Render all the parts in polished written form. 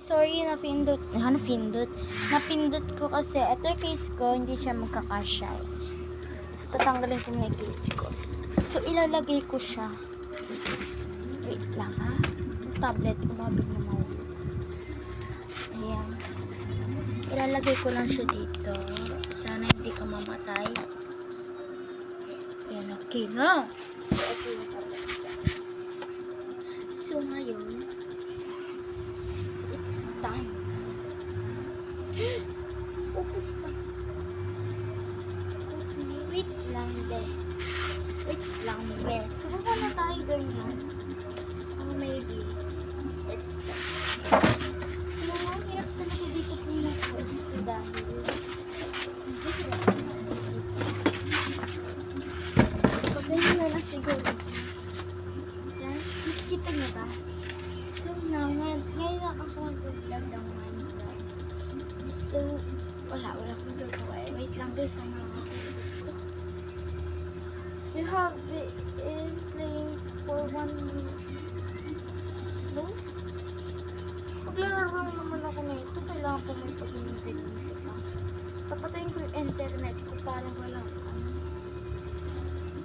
Sorry, napindot ko kasi ito yung case ko, hindi siya magkakasya. So, tatanggalin ko na yung case ko. So, ilalagay ko siya. Wait lang ha. Yung tablet ko, mabig na mawala. Ayan. Ilalagay ko lang siya dito. Sana hindi ka mamatay. Ayan, okay na. So, ito yung tablet ko. So, ngayon, it's time. Open pa. Wait lang, be. Wait lang, be. Subukan na tayo ganyan. So, maybe. It's so, ang hirap talaga dito pumapwesto dahil pagkain na lang siguro. Yan, nakikita niyo ba? So, ngayon ako mag-vlog ng Minecraft. So, wala akong gagawa. Wait lang guys, ang mga you have been playing for 1 minute. No? Maglalaro naman ako na ito. Kailangan po may pag-inipit. Papatayin ko yung internet ko para walang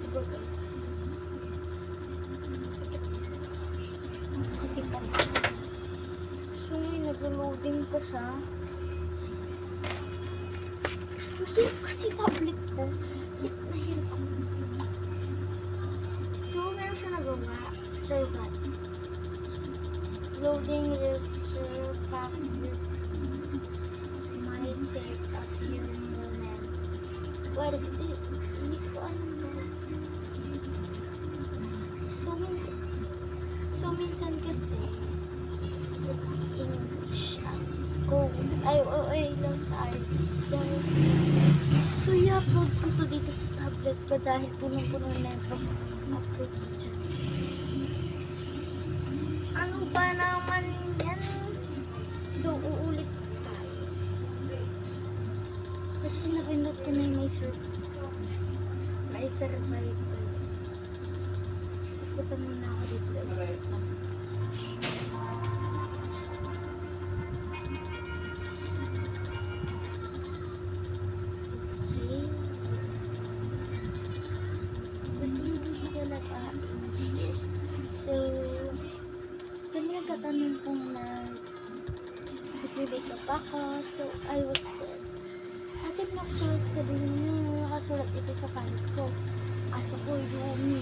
diba guys? Sakit. Sakit ako. So, may nag-loading pa siya. Mahirap kasi tablet ko. Nahirap ako. So, meron siya nagawa. Servant. Loading this packs this might take a few moments. What is it? Hindi ko alam guys. So, minsan kasi English go. Ay, lang tayo. Guys. So, i-upload ko to dito sa tablet ko dahil punong-puno na yung pag-upload ko dyan. Ano ba naman yan? So, uulit tayo. Kasi napindot ko na yung may survival. So, pupunta muna ako dito. Kasi hindi talaga English. So, kami nagtatanong kung nagpipili ka pa ka. So, I was dead. Ate mo ako sabihin niyo, nakasulat ito sa kalit ko. Asa ko, Yumi.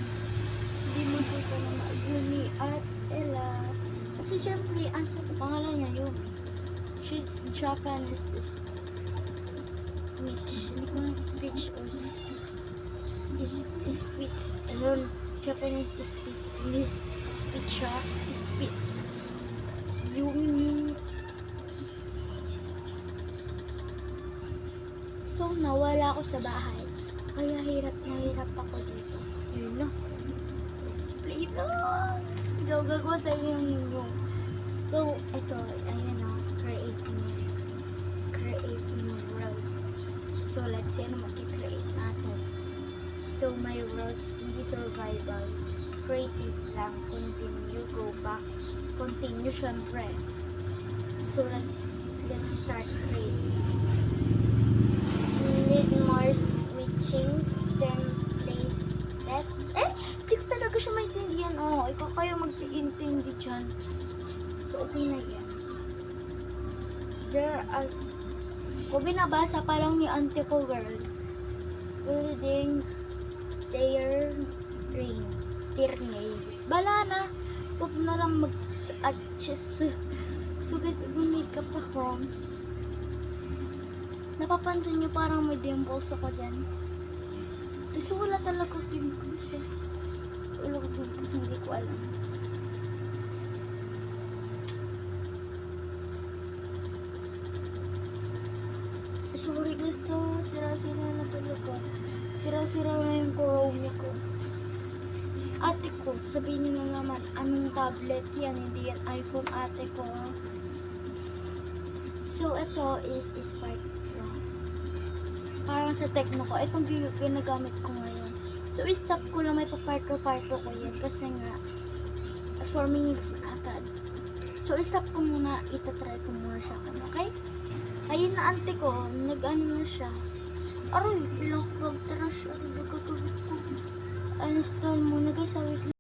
Hindi mo ko na Yumi at Ella. Kasi syempre, asa ko, pangalan niya Yumi. She's Japanese speech. Hindi ko na speech or speech. Ayun. Japanese speech. English speech. Yumi. So, nawala ako sa bahay. Kaya hirap ako dito. Yun na. Let's play na. Gagawa tayo yung. So, ito. Ayan o. Create new world. So, let's see ano mag-create natin. So, my worlds, hindi survival. Creative lang. Continue. Go back. Continue, syempre. So, let's start creating. Need more switching 10 place that's hindi ko talaga siya maintindihan. Ikaw kayo magtiintindi dyan. So, okay na yan. There as ko binabasa parang ni auntie ko girl. Buildings their rain. Tirnay. Bala na. Huwag na lang mag-adjust. So guys, mag-makeup ako. Napapansin nyo parang may dimples ako dyan. Kasi wala talaga dimples eh. Wala ko dimples, hindi ko alam. Sorry guys, so sira-sira na talaga. Sira-sira na yung Chrome ko. Ate ko, sabihin nyo na naman, anong tablet yan? Hindi yan iPhone ate ko. So, ito is Spark Pro. Parang sa Tecno ko. Itong ginagamit ko ngayon. So, i-stop ko lang. May paparto-parto ko yan. Kasi nga, 4 minutes na agad. So, i-stop ko muna. Itatry ko muna sa akin, okay? Ayun na ante ko, nag-ano na siya. Aroy, ilang pagtara siya. Nagkatubit ko. Uninstall muna guys, wait lang.